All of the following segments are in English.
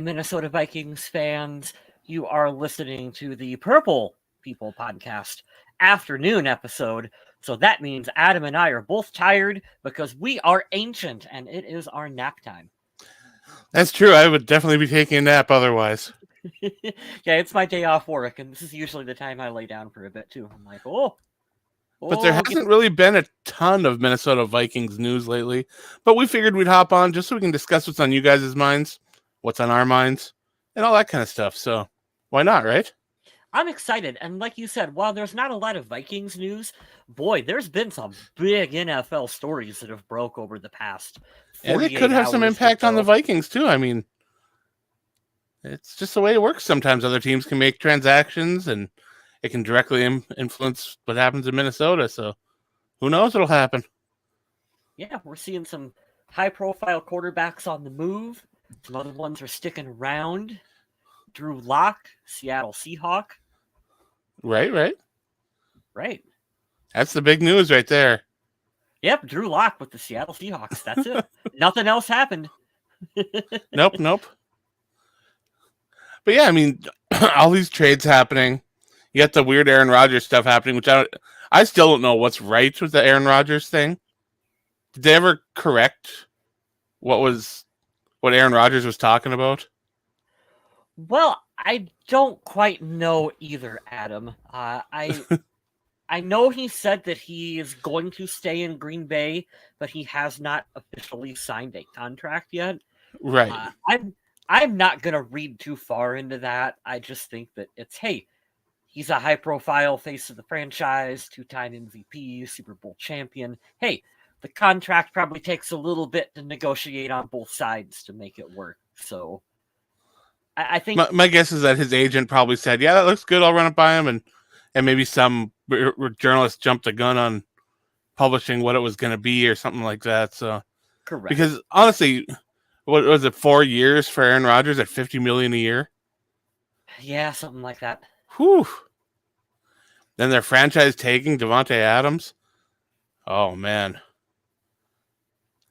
Minnesota Vikings fans. You are listening to the Purple People Podcast afternoon episode. So that means Adam and I are both tired because we are ancient and it is our nap time. That's true. I would definitely be taking a nap otherwise. Yeah, it's my day off work, and this is usually the time I lay down for a bit too. I'm like, But there hasn't really been a ton of Minnesota Vikings news lately. But we figured we'd hop on just so we can discuss what's on you guys' minds, what's on our minds, and all that kind of stuff. So why not, right? I'm excited. And like you said, while there's not a lot of Vikings news, boy, there's been some big NFL stories that have broke over the past 48 And it could have some impact on the Vikings, too. I mean, it's just the way it works. Sometimes other teams can make transactions, and it can directly influence what happens in Minnesota. So who knows what'll happen? Yeah, we're seeing some high-profile quarterbacks on the move. Some other ones are sticking around. Drew Lock, Seattle Seahawk. Right. That's the big news right there. Yep, Drew Lock with the Seattle Seahawks. That's it. Nothing else happened. Nope. But yeah, I mean, all these trades happening. You got the weird Aaron Rodgers stuff happening, which I still don't know what's right with the Aaron Rodgers thing. Did they ever correct what Aaron Rodgers was talking about? Well, I don't quite know either, Adam. I know he said that he is going to stay in Green Bay, but he has not officially signed a contract yet. Right. I'm not going to read too far into that. I just think that he's a high-profile face of the franchise, two-time MVP, Super Bowl champion. Hey, the contract probably takes a little bit to negotiate on both sides to make it work. So I think my guess is that his agent probably said, "Yeah, that looks good. I'll run it by him," and maybe some journalist jumped the gun on publishing what it was going to be or something like that. So, correct. Because honestly, what was it? 4 years for Aaron Rodgers at $50 million a year? Yeah, something like that. Whew. Then their franchise taking Davante Adams. Oh man,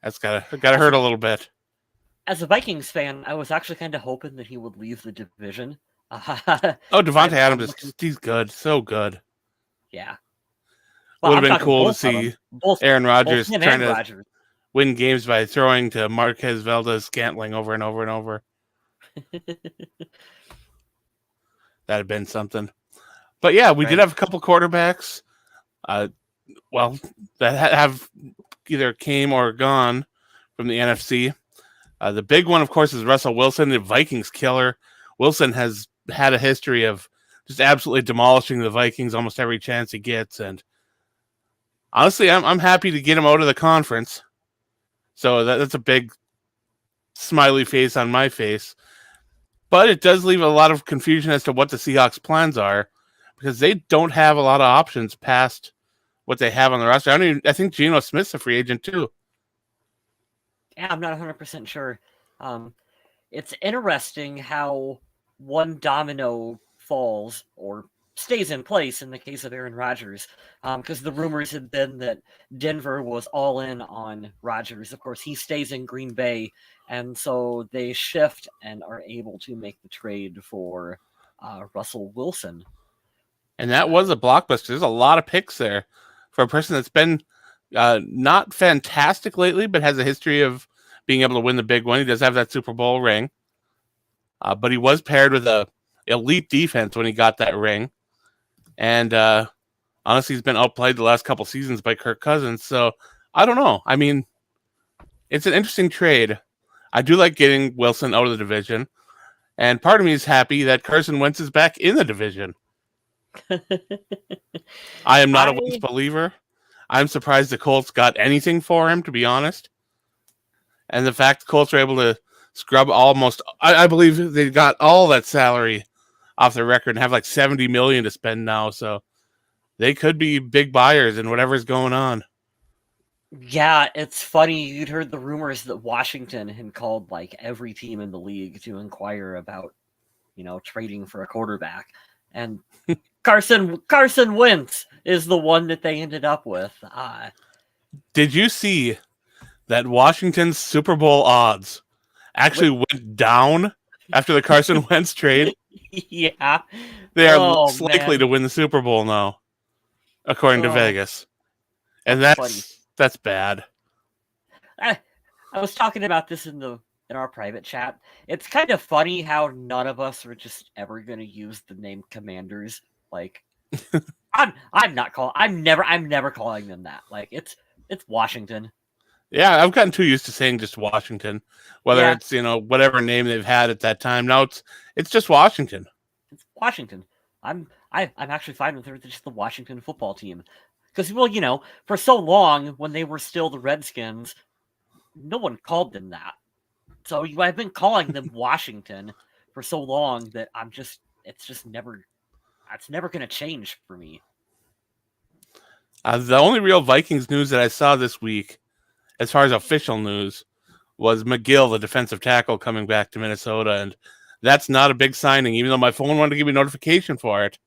that's gotta hurt a little bit. As a Vikings fan, I was actually kind of hoping that he would leave the division. Davante Adams he's good, so good. Yeah, would have been cool to see Aaron Rodgers trying to win games by throwing to Marquez Valdez-Scantling over and over and over. That'd have been something. But yeah, we did have a couple quarterbacks, that have either came or gone from the NFC. The big one, of course, is Russell Wilson, the Vikings killer. Wilson has had a history of just absolutely demolishing the Vikings almost every chance he gets, and honestly, I'm happy to get him out of the conference. So that's a big smiley face on my face. But it does leave a lot of confusion as to what the Seahawks' plans are, because they don't have a lot of options past what they have on the roster. I think Geno Smith's a free agent too. Yeah, I'm not 100% sure. It's interesting how one domino falls or stays in place in the case of Aaron Rodgers, because the rumors had been that Denver was all in on Rodgers. Of course, he stays in Green Bay, and so they shift and are able to make the trade for Russell Wilson. And that was a blockbuster. There's a lot of picks there for a person that's been not fantastic lately, but has a history of being able to win the big one. He does have that Super Bowl ring, but he was paired with a elite defense when he got that ring. And honestly, he's been outplayed the last couple seasons by Kirk Cousins. So I don't know. I mean, it's an interesting trade. I do like getting Wilson out of the division. And part of me is happy that Carson Wentz is back in the division. I am not a Wentz believer. I'm surprised the Colts got anything for him, to be honest. And the fact the Colts were able to scrub I believe they got all that salary off their record and have like $70 million to spend now. So they could be big buyers in whatever's going on. Yeah, it's funny. You'd heard the rumors that Washington had called like every team in the league to inquire about, trading for a quarterback. And Carson Wentz is the one that they ended up with. Did you see, that Washington's Super Bowl odds actually went down? Went down? Yeah, 'cause they were supposed to get Carson Wentz, and they got Carson Wentz for like $70 million. And the fact the Colts were able to scrub all most, I believe they got all that salary off their record and have like $70 million to spend now. So they could be big buyers in whatever's going on. Yeah, it's funny. You'd heard the rumors that Washington had called like every team in the league to inquire about, trading for a quarterback. And Carson after the Carson Wentz trade. Yeah. They are Oh less likely to man. win the Super Bowl now, according to Oh, Vegas, and that's funny. that's bad. I, I was talking about this in our private chat. It's kind of funny how none of us are just ever going to use the name Commanders. Like, I'm never calling them that. Like, it's Washington. Yeah, I've gotten too used to saying just Washington, whether Yeah, it's whatever name they've had at that time. Now it's just Washington. it's Washington. I'm actually fine with it. It's just the Washington football team. Because, well, for so long when they were still the Redskins, no one called them that. So I've been calling them Washington for so long that it's never going to change for me. The only real Vikings news that I saw this week, as far as official news, was McGill, the defensive tackle, coming back to Minnesota, and that's not a big signing. Even though my phone wanted to give me a notification for it,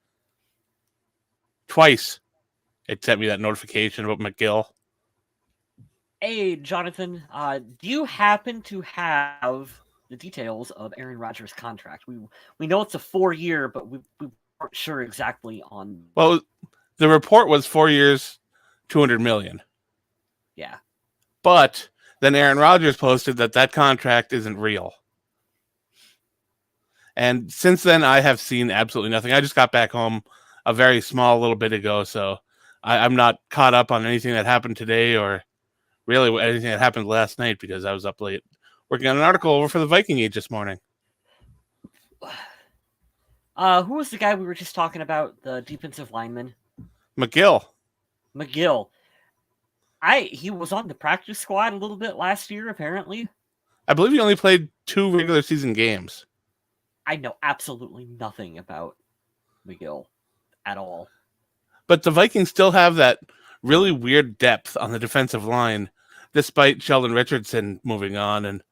twice it sent me that notification about McGill. Hey, Jonathan, do you happen to have the details of Aaron Rodgers' contract? We know it's a 4-year, but we weren't sure exactly on. Well, the report was 4 years, $200 million. Yeah. But then Aaron Rodgers posted that contract isn't real. And since then, I have seen absolutely nothing. I just got back home a very small little bit ago, so I'm not caught up on anything that happened today or really anything that happened last night because I was up late working on an article over for the Viking Age this morning. Who was the guy we were just talking about? The defensive lineman? McGill. He was on the practice squad a little bit last year, apparently. I believe he only played 2 regular season games. I know absolutely nothing about McGill at all. But the Vikings still have that really weird depth on the defensive line, despite Sheldon Richardson moving on. And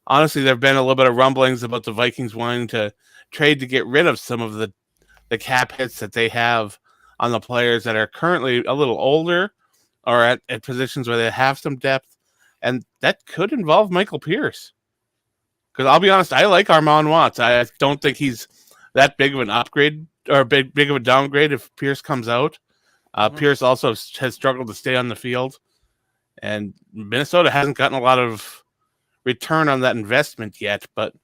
honestly, there have been a little bit of rumblings about the Vikings wanting to trade to get rid of some of the cap hits that they have on the players that are currently a little older or at positions where they have some depth. And that could involve Michael Pierce. Because I'll be honest, I like Armand Watts. I don't think he's that big of an upgrade or big of a downgrade if Pierce comes out. Pierce also has struggled to stay on the field. And Minnesota hasn't gotten a lot of return on that investment yet. But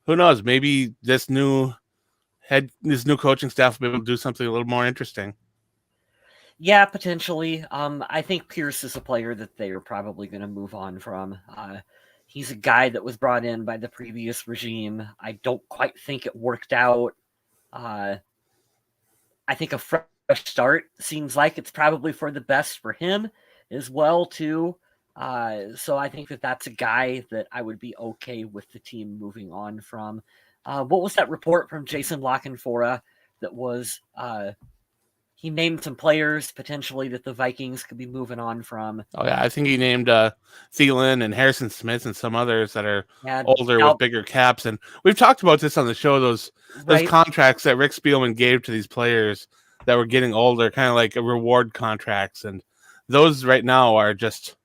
who knows? Maybe this new coaching staff will be able to do something a little more interesting. Yeah, potentially. I think Pierce is a player that they are probably going to move on from. He's a guy that was brought in by the previous regime. I don't quite think it worked out. I think a fresh start seems like it's probably for the best for him as well, too. So I think that's a guy that I would be okay with the team moving on from. What was that report from Jason Lockenfora that was he named some players potentially that the Vikings could be moving on from? Oh, yeah. I think he named Thielen and Harrison Smith and some others that are older with bigger caps. And we've talked about this on the show, those contracts that Rick Spielman gave to these players that were getting older, kind of like reward contracts. And those right now are just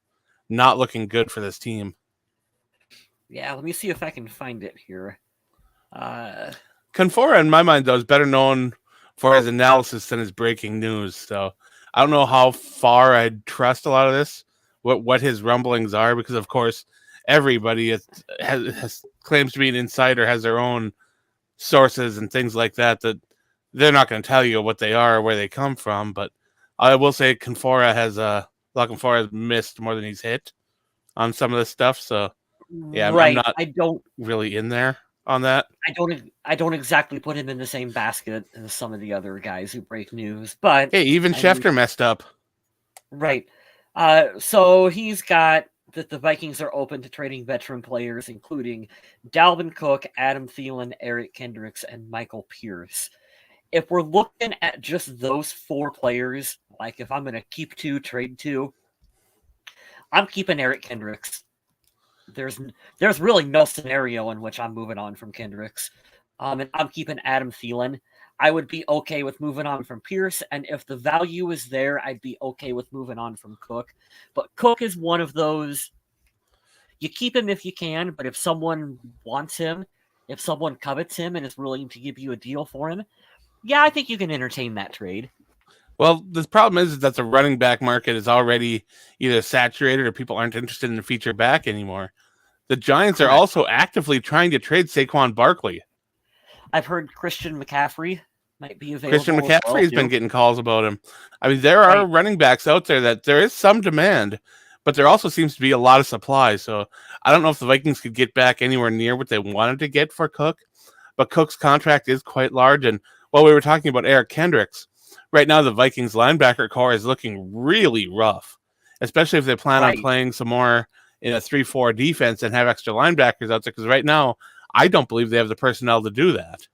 not looking good for this team. Yeah, let me see if I can find it here. Confora, in my mind, though, is better known for his analysis than his breaking news. So I don't know how far I'd trust a lot of this, what his rumblings are, because, of course, everybody has claims to be an insider, has their own sources and things like that they're not going to tell you what they are or where they come from. But I will say Lockenfora has missed more than he's hit on some of this stuff. So, yeah, I'm not really in there on that. I don't exactly put him in the same basket as some of the other guys who break news, but hey, even Schefter messed up. Right. So he's got that the Vikings are open to trading veteran players, including Dalvin Cook, Adam Thielen, Eric Kendricks, and Michael Pierce. If we're looking at just those 4 players, like if I'm going to keep 2, trade 2, I'm keeping Eric Kendricks. There's really no scenario in which I'm moving on from Kendricks. And I'm keeping Adam Thielen. I would be okay with moving on from Pierce, and if the value is there, I'd be okay with moving on from Cook. But Cook is one of those, you keep him if you can, but if someone wants him, if someone covets him and is willing to give you a deal for him, yeah, I think you can entertain that trade. Well, the problem is that the running back market is already either saturated or people aren't interested in the feature back anymore. The Giants are Correct. also actively trying to trade Saquon Barkley. I've heard Christian McCaffrey might be Christian available as well McCaffrey's been too. getting calls about him. I mean, there are Right. running backs out there that there is some demand, but there also seems to be a lot of supply. So I don't know if the Vikings could get back anywhere near what they wanted to get for Cook, but Cook's contract is quite large. And while we were talking about Eric Kendricks, right now the Vikings linebacker core is looking really rough, especially if they plan on Right. playing some more in a 3-4 defense and have extra linebackers out there. Because right now, I don't believe they have the personnel to do that.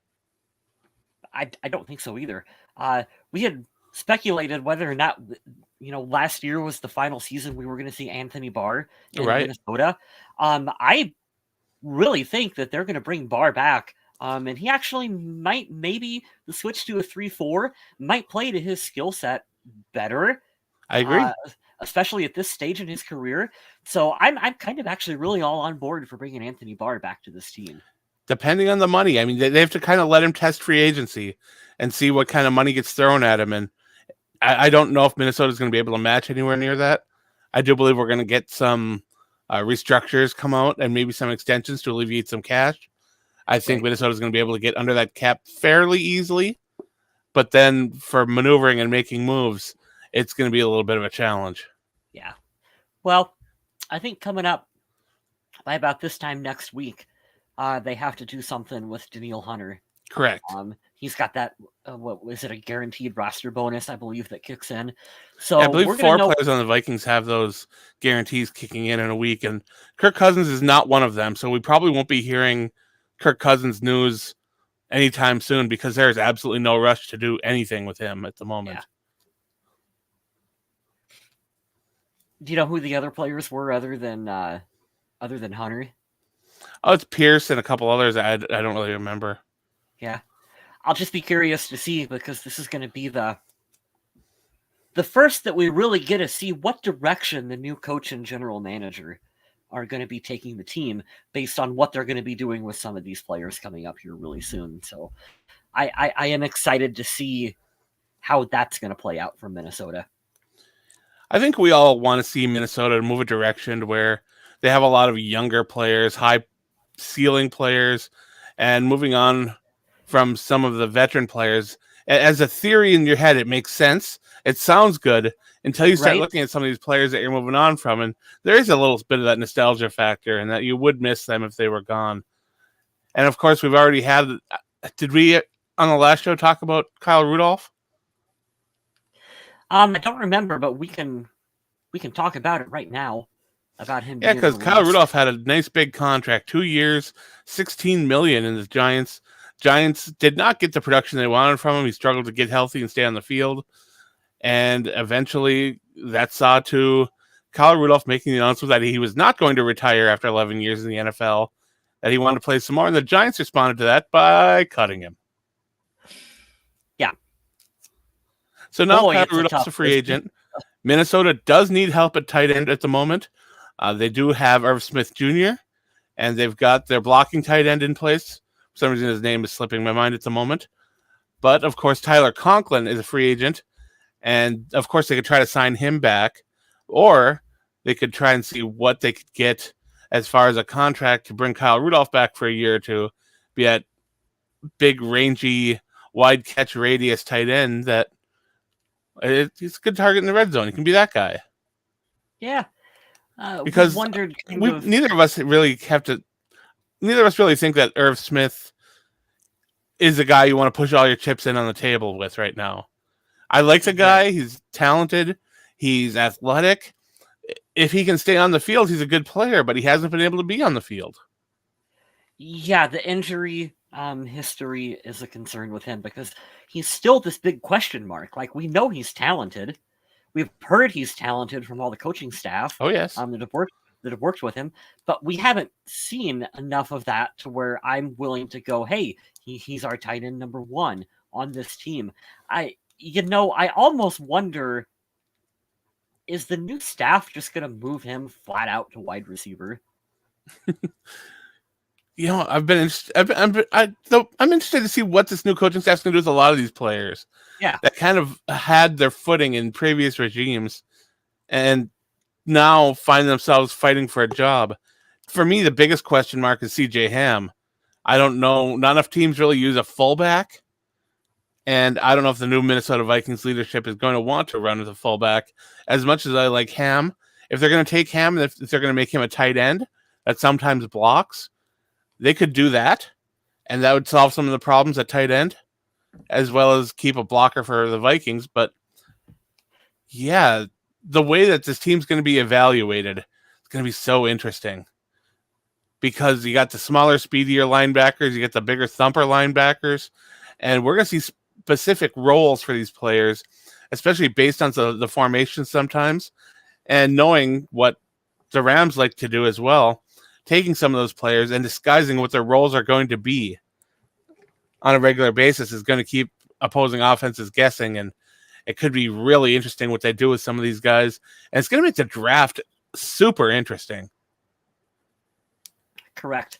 I don't think so either. We had speculated whether or not, last year was the final season we were going to see Anthony Barr in Right. Minnesota. I really think that they're going to bring Barr back. And he actually might, maybe the switch to a 3-4 might play to his skill set better. I agree. Especially at this stage in his career. So I'm kind of actually really all on board for bringing Anthony Barr back to this team. Depending on the money. I mean, they have to kind of let him test free agency and see what kind of money gets thrown at him. And I don't know if Minnesota's going to be able to match anywhere near that. I do believe we're going to get some restructures come out and maybe some extensions to alleviate some cash. I think Minnesota's going to be able to get under that cap fairly easily. But then for maneuvering and making moves, it's going to be a little bit of a challenge. Yeah. Well, I think coming up by about this time next week, they have to do something with Danielle Hunter. Correct. He's got that, what was it, a guaranteed roster bonus, I believe, that kicks in. So yeah, I believe 4 players on the Vikings have those guarantees kicking in a week, and Kirk Cousins is not one of them. So we probably won't be hearing Kirk Cousins news anytime soon because there is absolutely no rush to do anything with him at the moment. Yeah. Do you know who the other players were other than Hunter? Oh, it's Pierce and a couple others. I don't really remember. Yeah. I'll just be curious to see because this is going to be the first that we really get to see what direction the new coach and general manager are going to be taking the team based on what they're going to be doing with some of these players coming up here really soon. So I am excited to see how that's going to play out for Minnesota. I think we all want to see Minnesota move a direction where they have a lot of younger players, high ceiling players, and moving on from some of the veteran players. As a theory in your head, it makes sense. It sounds good until you start looking at some of these players that you're moving on from. And there is a little bit of that nostalgia factor and that you would miss them if they were gone. And of course, we've already had, did we on the last show talk about Kyle Rudolph? I don't remember, but we can talk about it right now. About him. Yeah, because Kyle Rudolph had a nice big contract, 2 years, $16 million in the Giants. Giants did not get the production they wanted from him. He struggled to get healthy and stay on the field. And eventually that saw to Kyle Rudolph making the announcement that he was not going to retire after 11 years in the NFL, that he wanted to play some more. And the Giants responded to that by cutting him. Yeah. So now Kyle Rudolph's a free agent. Minnesota does need help at tight end at the moment. They do have Irv Smith Jr., and they've got their blocking tight end in place. For some reason, his name is slipping my mind at the moment. But, of course, Tyler Conklin is a free agent. And, of course, they could try to sign him back. Or they could try and see what they could get as far as a contract to bring Kyle Rudolph back for a year or two. Be that big, rangy, wide catch radius tight end that he's a good target in the red zone. He can be that guy. Yeah. Because neither of us really think that Irv Smith is a guy you want to push all your chips in on the table with right now. I like the guy. He's talented. He's athletic. If he can stay on the field, he's a good player, but he hasn't been able to be on the field. Yeah, the injury history is a concern with him because he's still this big question mark. Like, we know he's talented. We've heard he's talented from all the coaching staff. Oh, yes. That have worked with him, but we haven't seen enough of that to where I'm willing to go, hey, he's our tight end number 1 on this team. I almost wonder, is the new staff just going to move him flat out to wide receiver? I've been I'm interested to see what this new coaching staff's going to do with a lot of these players. Yeah, That kind of had their footing in previous regimes and now find themselves fighting for a job. For me, the biggest question mark is CJ Ham. I don't know. Not enough teams really use a fullback. And I don't know if the new Minnesota Vikings leadership is going to want to run with a fullback as much as I like Ham. If they're going to take Ham, if they're going to make him a tight end that sometimes blocks, they could do that. And that would solve some of the problems at tight end, as well as keep a blocker for the Vikings. But yeah, the way that this team's going to be evaluated is going to be so interesting because you got the smaller, speedier linebackers, you get the bigger thumper linebackers, and we're going to see specific roles for these players, especially based on the formation sometimes, and knowing what the Rams like to do as well, taking some of those players and disguising what their roles are going to be on a regular basis is going to keep opposing offenses guessing, and it could be really interesting what they do with some of these guys, and it's going to make the draft super interesting. correct.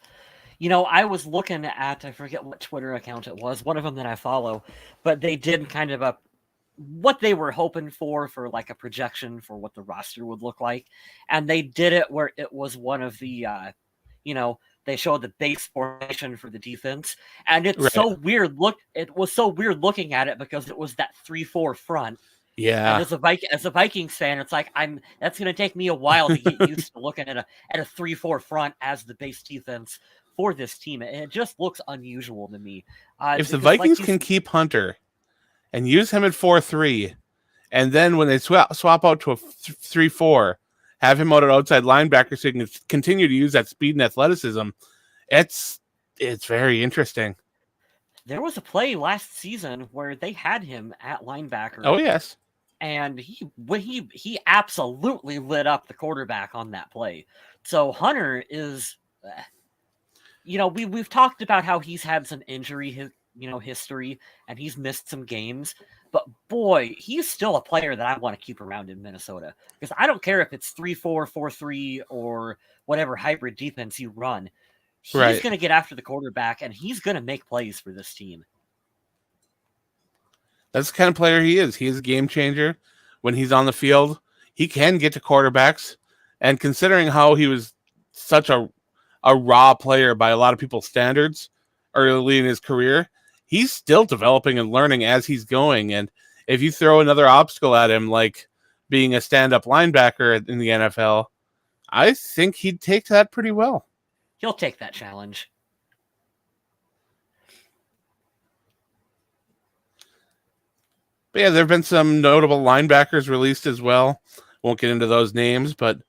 I was looking at, I forget what Twitter account it was, one of them that I follow, but they did kind of what they were hoping for like a projection for what the roster would look like. And they did it where it was one of the, they showed the base formation for the defense. And it's Right. so weird. It was so weird looking at it because it was that 3-4 front. Yeah. And as a Vikings fan, it's like that's going to take me a while to get used to looking at a 3-4 front as the base defense for this team. It just looks unusual to me. If the Vikings can keep Hunter and use him at 4-3, and then when they swap out to a 3-4, have him out at outside linebacker so he can continue to use that speed and athleticism, it's very interesting. There was a play last season where they had him at linebacker. Oh yes. And he absolutely lit up the quarterback on that play. So Hunter is, we've talked about how he's had some injury, history, and he's missed some games. But boy, he's still a player that I want to keep around in Minnesota because I don't care if it's 3-4, 4-3, or whatever hybrid defense you run. He's going to get after the quarterback and he's going to make plays for this team. That's the kind of player he is. He is a game changer when he's on the field. He can get to quarterbacks. And considering how he was such a raw player by a lot of people's standards early in his career, he's still developing and learning as he's going. And if you throw another obstacle at him, like being a stand-up linebacker in the NFL, I think he'd take that pretty well. He'll take that challenge. But yeah, there have been some notable linebackers released as well. Won't get into those names, but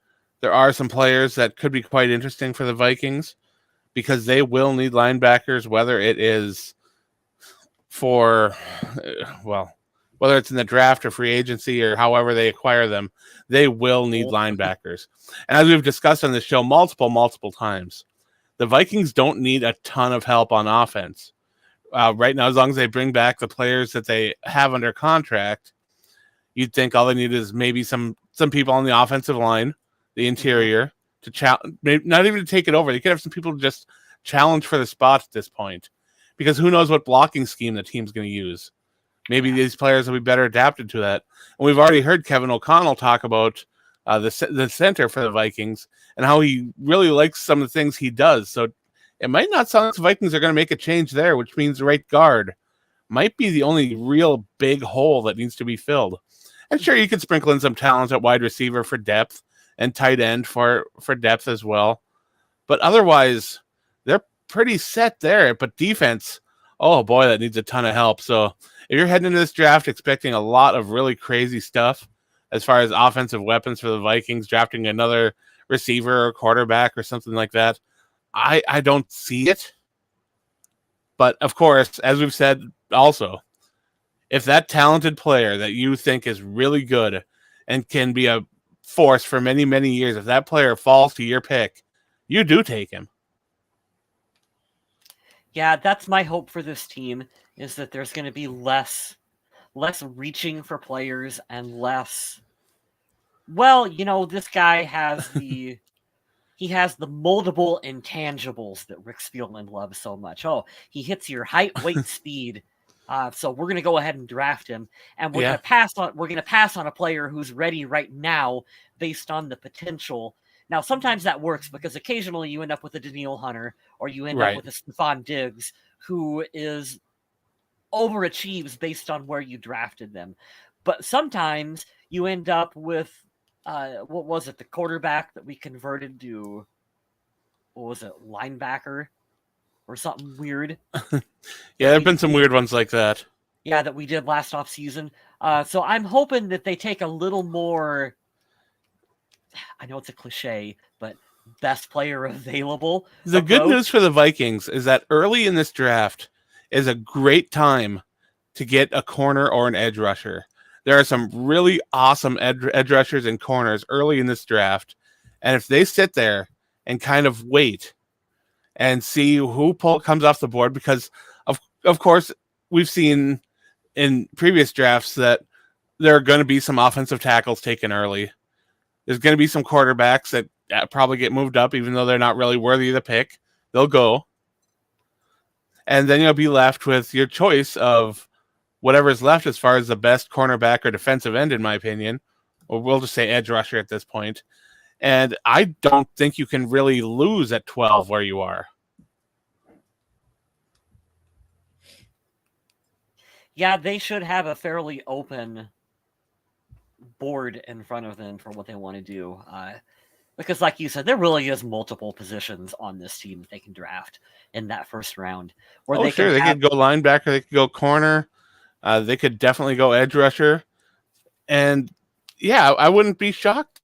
there are some players that could be quite interesting for the Vikings because they will need linebackers, whether it is for, whether it's in the draft or free agency or however they acquire them, they will need linebackers. And as we've discussed on this show multiple times, the Vikings don't need a ton of help on offense. Right now, as long as they bring back the players that they have under contract, you'd think all they need is maybe some people on the offensive line, the interior, to challenge, not even to take it over. They could have some people to just challenge for the spot at this point, because who knows what blocking scheme the team's going to use. Maybe these players will be better adapted to that. And we've already heard Kevin O'Connell talk about the center for the Vikings and how he really likes some of the things he does. So it might not sound like the Vikings are going to make a change there, which means the right guard might be the only real big hole that needs to be filled. And sure, you could sprinkle in some talent at wide receiver for depth and tight end for depth as well. But otherwise, they're pretty set there. But defense, oh boy, that needs a ton of help. So if you're heading into this draft expecting a lot of really crazy stuff as far as offensive weapons for the Vikings, drafting another receiver or quarterback or something like that, I don't see it. But of course, as we've said also, if that talented player that you think is really good and can be a force for many, many years, if that player falls to your pick, you do take him. Yeah, that's my hope for this team, is that there's going to be less reaching for players and less, this guy has the he has the moldable intangibles that Rick Spielman loves so much. Oh, he hits your height, weight, speed. So we're going to go ahead and draft him, and we're going to pass on. We're going to pass on a player who's ready right now based on the potential. Now, sometimes that works because occasionally you end up with a Daniil Hunter or you end up with a Stephon Diggs who is overachieves based on where you drafted them. But sometimes you end up with what was it, the quarterback that we converted to, what was it, linebacker or something weird? There have been some weird ones like that. Yeah, that we did last off season. So I'm hoping that they take a little more, I know it's a cliche, but best player available. The good news for the Vikings is that early in this draft is a great time to get a corner or an edge rusher. There are some really awesome edge rushers and corners early in this draft. And if they sit there and kind of wait and see who comes off the board, because of course we've seen in previous drafts that there are going to be some offensive tackles taken early. There's going to be some quarterbacks that probably get moved up, even though they're not really worthy of the pick. They'll go. And then you'll be left with your choice of whatever's left as far as the best cornerback or defensive end, in my opinion. Or we'll just say edge rusher at this point. And I don't think you can really lose at 12 where you are. Yeah, they should have a fairly open board in front of them for what they want to do. Because like you said, there really is multiple positions on this team that they can draft in that first round. They could go linebacker, they could go corner, they could definitely go edge rusher. And yeah, I wouldn't be shocked.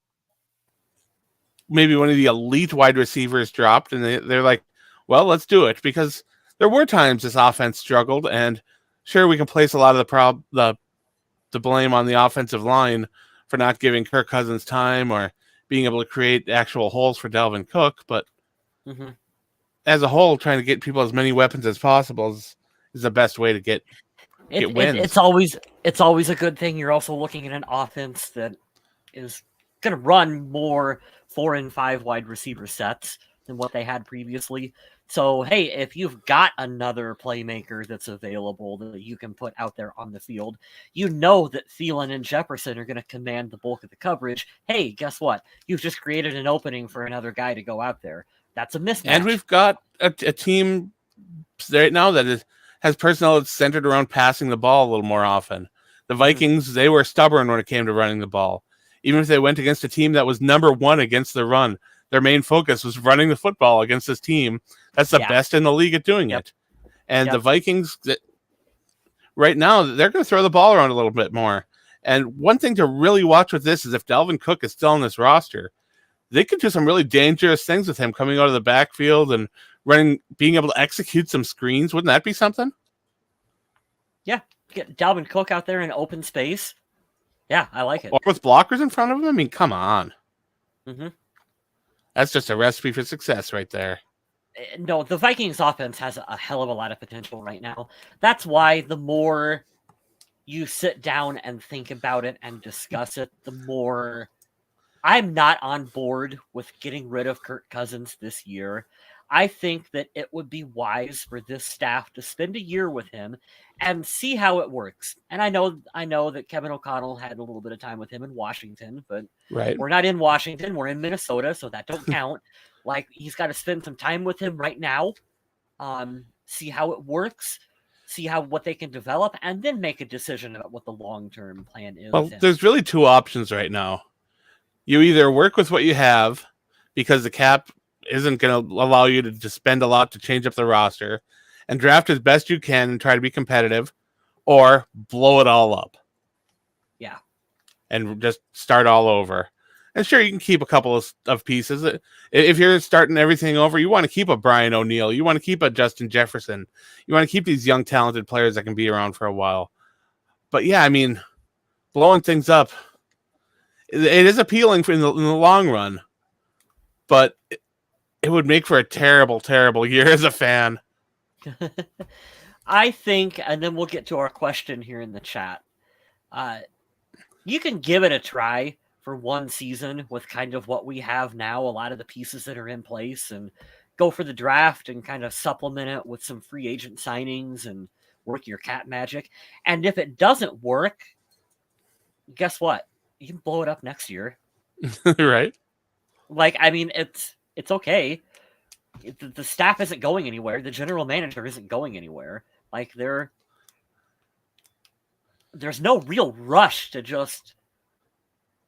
Maybe one of the elite wide receivers dropped and they're like, well, let's do it. Because there were times this offense struggled, and sure, we can place a lot of the blame on the offensive line for not giving Kirk Cousins time or being able to create actual holes for Dalvin Cook, but as a whole, trying to get people as many weapons as possible is the best way to get wins. It's always a good thing. You're also looking at an offense that is going to run more 4 and 5 wide receiver sets than what they had previously. So, hey, if you've got another playmaker that's available that you can put out there on the field, you know that Thielen and Jefferson are going to command the bulk of the coverage. Hey, guess what? You've just created an opening for another guy to go out there. That's a mismatch. And we've got a team right now that has personnel that's centered around passing the ball a little more often. The Vikings, they were stubborn when it came to running the ball. Even if they went against a team that was number 1 against the run, their main focus was running the football against this team. That's the best in the league at doing it. And the Vikings, right now, they're going to throw the ball around a little bit more. And one thing to really watch with this is if Dalvin Cook is still on this roster, they could do some really dangerous things with him coming out of the backfield and being able to execute some screens. Wouldn't that be something? Yeah, get Dalvin Cook out there in open space. Yeah, I like it. Or with blockers in front of him? I mean, come on. Mm-hmm. That's just a recipe for success right there. No, the Vikings offense has a hell of a lot of potential right now. That's why the more you sit down and think about it and discuss it, the more I'm not on board with getting rid of Kirk Cousins this year. I think that it would be wise for this staff to spend a year with him and see how it works. And I know that Kevin O'Connell had a little bit of time with him in Washington, but we're not in Washington. We're in Minnesota, so that don't count. Like, he's got to spend some time with him right now, see how it works, see what they can develop, and then make a decision about what the long-term plan is. Well, there's really 2 options right now. You either work with what you have because the cap isn't going to allow you to spend a lot to change up the roster and draft as best you can and try to be competitive, or blow it all up. Yeah. And just start all over. And sure, you can keep a couple of pieces. If you're starting everything over, you want to keep a Brian O'Neill. You want to keep a Justin Jefferson. You want to keep these young, talented players that can be around for a while. But yeah, I mean, blowing things up, it is appealing in the long run. But it would make for a terrible, terrible year as a fan. I think, and then we'll get to our question here in the chat. You can give it a try for one season with kind of what we have now, a lot of the pieces that are in place, and go for the draft and kind of supplement it with some free agent signings and work your cat magic. And if it doesn't work, guess what? You can blow it up next year. Right? Like, I mean, it's okay. The staff isn't going anywhere. The general manager isn't going anywhere. Like, there's no real rush to just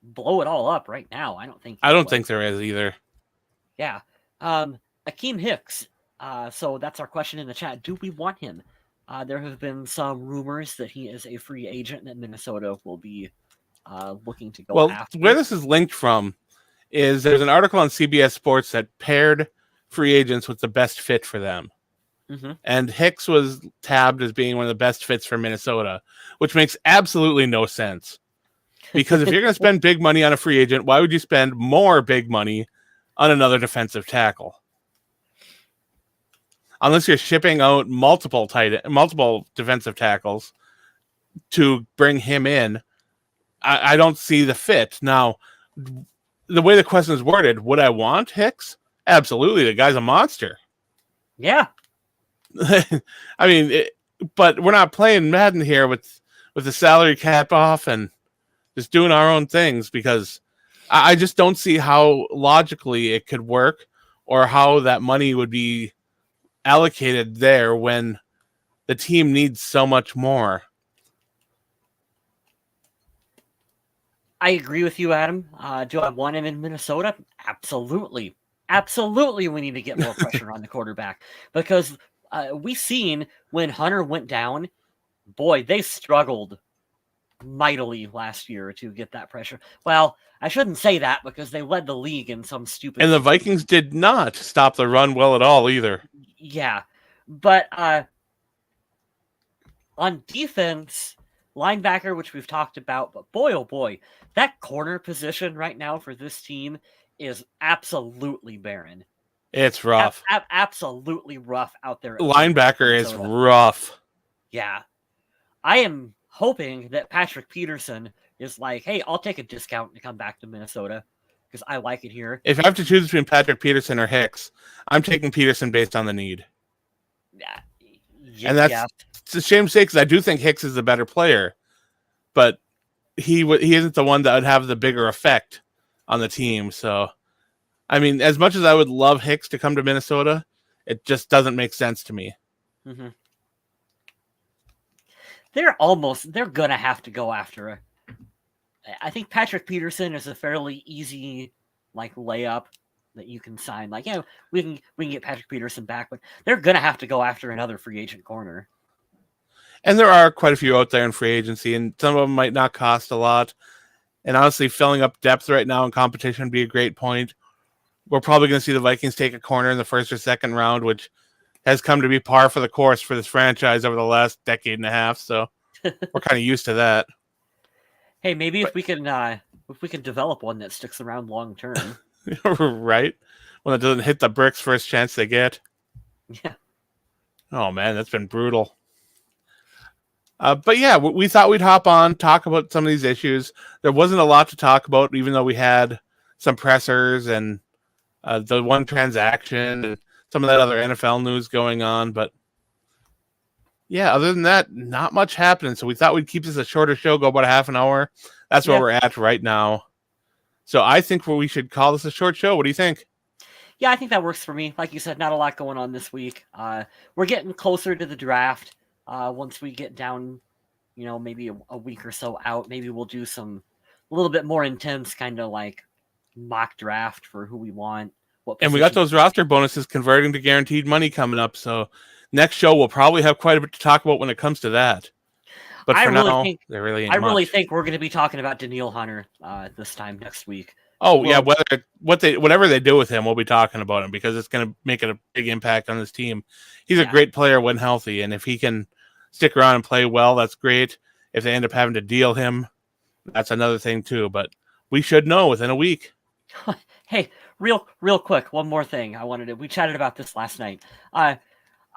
blow it all up right now. I don't think. I don't think there is either. Yeah. Akeem Hicks. So that's our question in the chat. Do we want him? There have been some rumors that he is a free agent that Minnesota will be looking to go after. Where this is linked from is there's an article on CBS Sports that paired free agents with the best fit for them. Mm-hmm. And Hicks was tabbed as being one of the best fits for Minnesota, which makes absolutely no sense. Because if you're going to spend big money on a free agent, why would you spend more big money on another defensive tackle? Unless you're shipping out multiple defensive tackles to bring him in, I don't see the fit. Now, the way the question is worded, would I want Hicks? Absolutely. The guy's a monster. Yeah. I mean, but we're not playing Madden here with the salary cap off and just doing our own things, because I just don't see how logically it could work or how that money would be allocated there when the team needs so much more. I agree with you, Adam. Do I want him in Minnesota? Absolutely. Absolutely, we need to get more pressure on the quarterback, because we seen when Hunter went down, boy, they struggled mightily last year to get that pressure. Well, I shouldn't say that, because they led the league in some stupid... And the Vikings did not stop the run well at all either. Yeah, but on defense, linebacker, which we've talked about, but boy, oh boy, that corner position right now for this team is absolutely barren. It's rough. Absolutely rough out there. Linebacker is rough. Yeah. I am hoping that Patrick Peterson is like, hey, I'll take a discount to come back to Minnesota because I like it here. If I have to choose between Patrick Peterson or Hicks, I'm taking Peterson based on the need. Yeah. And that's it's a shame to say, because I do think Hicks is the better player, but he isn't the one that would have the bigger effect on the team. So, I mean, as much as I would love Hicks to come to Minnesota, it just doesn't make sense to me. Mm-hmm. They're going to have to go after it. I think Patrick Peterson is a fairly easy layup that you can sign. We can get Patrick Peterson back, but they're going to have to go after another free agent corner. And there are quite a few out there in free agency, and some of them might not cost a lot. And honestly, filling up depth right now in competition would be a great point. We're probably going to see the Vikings take a corner in the first or second round, which has come to be par for the course for this franchise over the last decade and a half. So we're kind of used to that. Hey, maybe if we can develop one that sticks around long term. Right? When it doesn't hit the bricks first chance they get. Yeah. Oh, man, that's been brutal. But yeah, we thought we'd hop on, talk about some of these issues. There wasn't a lot to talk about, even though we had some pressers and the one transaction and some of that other NFL news going on. But yeah, other than that, not much happening. So we thought we'd keep this a shorter show, go about a half an hour. That's where we're at right now. So I think we should call this a short show. What do you think? Yeah, I think that works for me. Like you said, not a lot going on this week. We're getting closer to the draft. Once we get down, maybe a week or so out, maybe we'll do a little bit more intense kind of mock draft for who we want. And we got those roster bonuses converting to guaranteed money coming up. So next show, we'll probably have quite a bit to talk about when it comes to that. But for now, there really ain't much. really think we're going to be talking about Daniil Hunter this time next week. Oh, yeah, whatever they do with him, we'll be talking about him, because it's going to make it a big impact on this team. He's a great player when healthy, and if he can stick around and play well, that's great. If they end up having to deal him, that's another thing too. But we should know within a week. Hey, real quick, one more thing we chatted about this last night.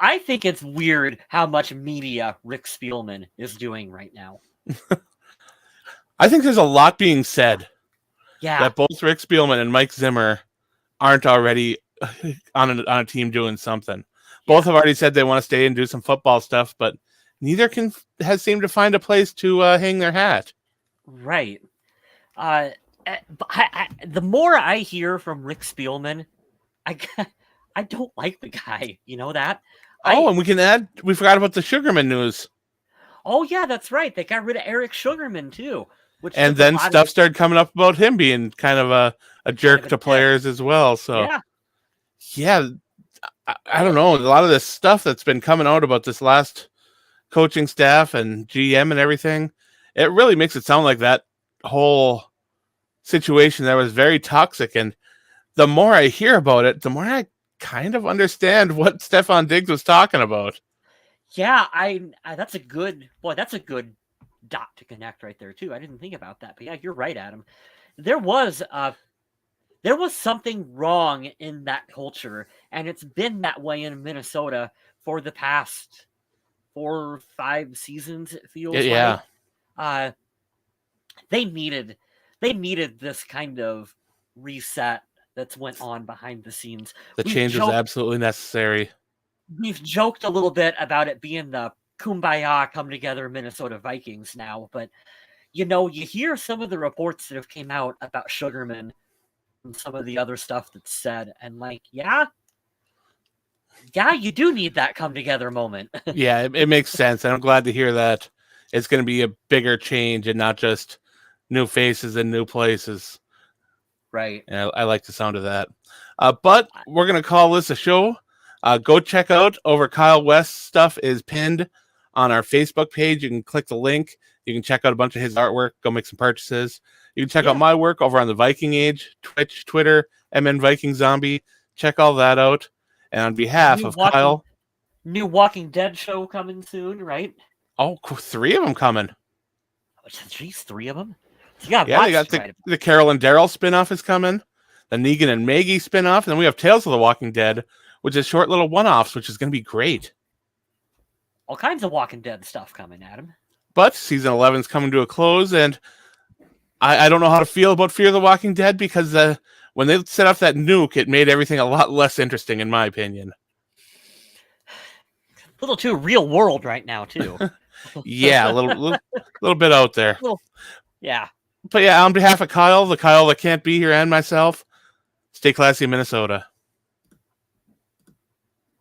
I think it's weird how much media Rick Spielman is doing right now. I think there's a lot being said. Yeah, that both Rick Spielman and Mike Zimmer aren't already on a team doing something. Both have already said they want to stay and do some football stuff, but neither has seemed to find a place to hang their hat. right. The more I hear from Rick Spielman, I I don't like the guy. You know that? And we forgot about the Sugarman news. Oh yeah, that's right. They got rid of Eric Sugarman too, And then stuff started coming up about him being kind of a jerk to players as well. So yeah, I don't know. A lot of this stuff that's been coming out about this last coaching staff and GM and everything, it really makes it sound like that whole situation there was very toxic. And the more I hear about it, the more I kind of understand what Stefon Diggs was talking about. Yeah, that's a good dot to connect right there too. I didn't think about that, but yeah, you're right, Adam. There was something wrong in that culture, and it's been that way in Minnesota for the past 4 or 5 seasons. It feels like. They needed this kind of reset that's went on behind the scenes. The change was absolutely necessary. We've joked a little bit about it being the kumbaya come together Minnesota Vikings now, but you hear some of the reports that have came out about Sugarman and some of the other stuff that's said, and like, yeah, you do need that come together moment. Yeah, it makes sense, and I'm glad to hear that it's going to be a bigger change and not just new faces and new places. Right. And I like the sound of that. But we're going to call this a show. Go check out over Kyle West's stuff is pinned on our Facebook page. You can click the link. You can check out a bunch of his artwork. Go make some purchases. You can check out my work over on the Viking Age, Twitch, Twitter, MN Viking Zombie. Check all that out. And on behalf of Kyle... New Walking Dead show coming soon, right? Oh, 3 of them coming. Jeez, 3 of them? Yeah, they got the Carol and Daryl spinoff is coming. The Negan and Maggie spinoff. And then we have Tales of the Walking Dead, which is short little one-offs, which is going to be great. All kinds of Walking Dead stuff coming, Adam. But season 11 is coming to a close, and I don't know how to feel about Fear the Walking Dead because when they set off that nuke, it made everything a lot less interesting, in my opinion. A little too real world right now, too. Yeah, a little bit out there. Yeah. But yeah, on behalf of Kyle, the Kyle that can't be here, and myself, stay classy in Minnesota.